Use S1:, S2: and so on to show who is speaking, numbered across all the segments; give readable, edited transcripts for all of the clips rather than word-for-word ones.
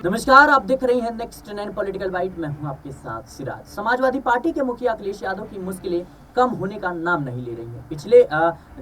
S1: नमस्कार, आप देख रहे हैं नेक्स्ट 9 पॉलिटिकल बाइट। मैं हूं आपके साथ सिराज। समाजवादी पार्टी के मुखिया अखिलेश यादव की मुश्किलें कम होने का नाम नहीं ले रही है। पिछले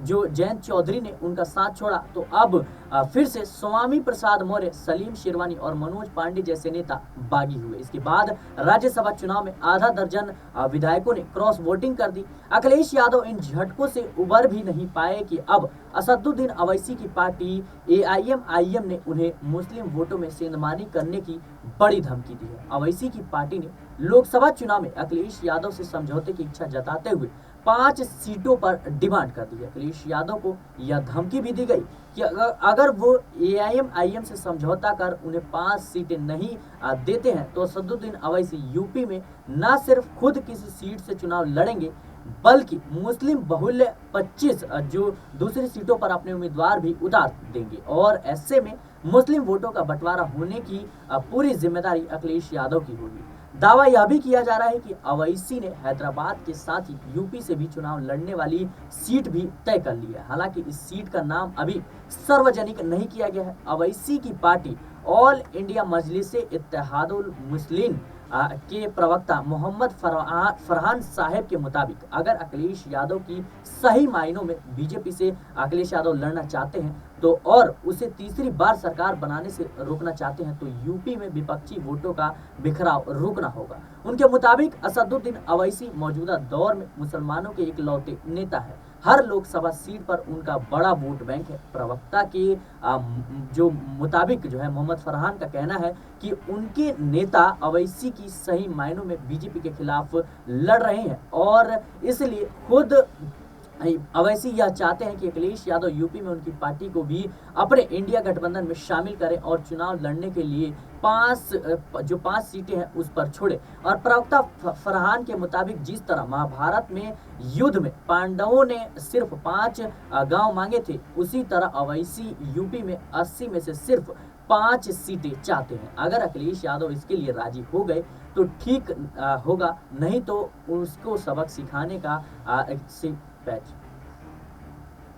S1: जो जयंत चौधरी ने उनका साथ छोड़ा तो अब फिर से स्वामी प्रसाद मौर्य, सलीम शेरवानी और मनोज पांडे जैसे नेता बागी हुए। इसके बाद राज्यसभा चुनाव में आधा दर्जन विधायकों ने क्रॉस वोटिंग कर दी। अखिलेश यादव इन झटकों से उबर भी नहीं पाए कि अब असदुद्दीन अवैसी की पार्टी AIM ने उन्हें मुस्लिम वोटों में सेंधमारी करने की बड़ी धमकी दी है। अवैसी की पार्टी ने लोकसभा चुनाव में अखिलेश यादव से समझौते की इच्छा जताते हुए 5 सीटों पर डिमांड कर दी है। अखिलेश यादव को यह धमकी भी दी गई कि अगर वो AIM से समझौता कर उन्हें 5 सीटें नहीं देते हैं तो असदुद्दीन अवैसी यूपी में न सिर्फ खुद किसी सीट से चुनाव लड़ेंगे बल्कि मुस्लिम बहुल्य 25 जो दूसरी सीटों पर अपने उम्मीदवार भी उतार देंगे और ऐसे में मुस्लिम वोटों का बंटवारा होने की पूरी जिम्मेदारी अखिलेश यादव की होगी। दावा यह भी किया जा रहा है कि अवैसी ने हैदराबाद के साथ ही यूपी से भी चुनाव लड़ने वाली सीट भी तय कर ली है। हालांकि इस सीट का नाम अभी सार्वजनिक नहीं किया गया है। अवैसी की party All India Majlise Ittehadul Muslim के प्रवक्ता मोहम्मद फरहान साहब के मुताबिक अगर अखिलेश यादव की सही मायनों में बीजेपी से अखिलेश यादव लड़ना चाहते हैं तो और उसे तीसरी बार सरकार बनाने से रोकना चाहते हैं तो यूपी में विपक्षी वोटों का बिखराव रोकना होगा। उनके मुताबिक असदुद्दीन अवैसी मौजूदा दौर में मुसलमानों के इकलौते नेता है। हर लोकसभा सीट पर उनका बड़ा वोट बैंक है। प्रवक्ता के जो मुताबिक जो है मोहम्मद फरहान का कहना है कि उनके नेता अवैसी की सही मायनों में बीजेपी के खिलाफ लड़ रहे हैं और इसलिए खुद अवैसी यह चाहते हैं कि अखिलेश यादव यूपी में उनकी पार्टी को भी अपने इंडिया गठबंधन में शामिल करें और चुनाव लड़ने के लिए 5 सीटें हैं उस पर छोड़े। और प्रवक्ता फरहान के मुताबिक जिस तरह महाभारत में युद्ध में पांडवों ने सिर्फ 5 गांव मांगे थे उसी तरह अवैसी यूपी में 80 में से सिर्फ 5 सीटें चाहते हैं। अगर अखिलेश यादव इसके लिए राजी हो गए तो ठीक होगा, नहीं तो उसको सबक सिखाने का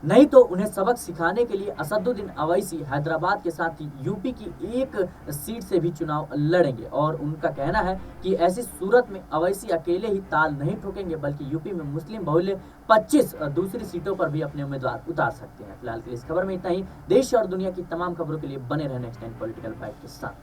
S1: नहीं तो उन्हें सबक सिखाने के लिए असदुद्दीन अवैसी हैदराबाद के साथ ही यूपी की एक सीट से भी चुनाव लड़ेंगे और उनका कहना है कि ऐसी सूरत में अवैसी अकेले ही ताल नहीं ठोकेंगे बल्कि यूपी में मुस्लिम बहुल्य 25 दूसरी सीटों पर भी अपने उम्मीदवार उतार सकते हैं। फिलहाल के लिए इस खबर में इतना ही। देश और दुनिया की तमाम खबरों के लिए बने रहने नेक्स्ट 9 पॉलिटिकल बाइट के साथ।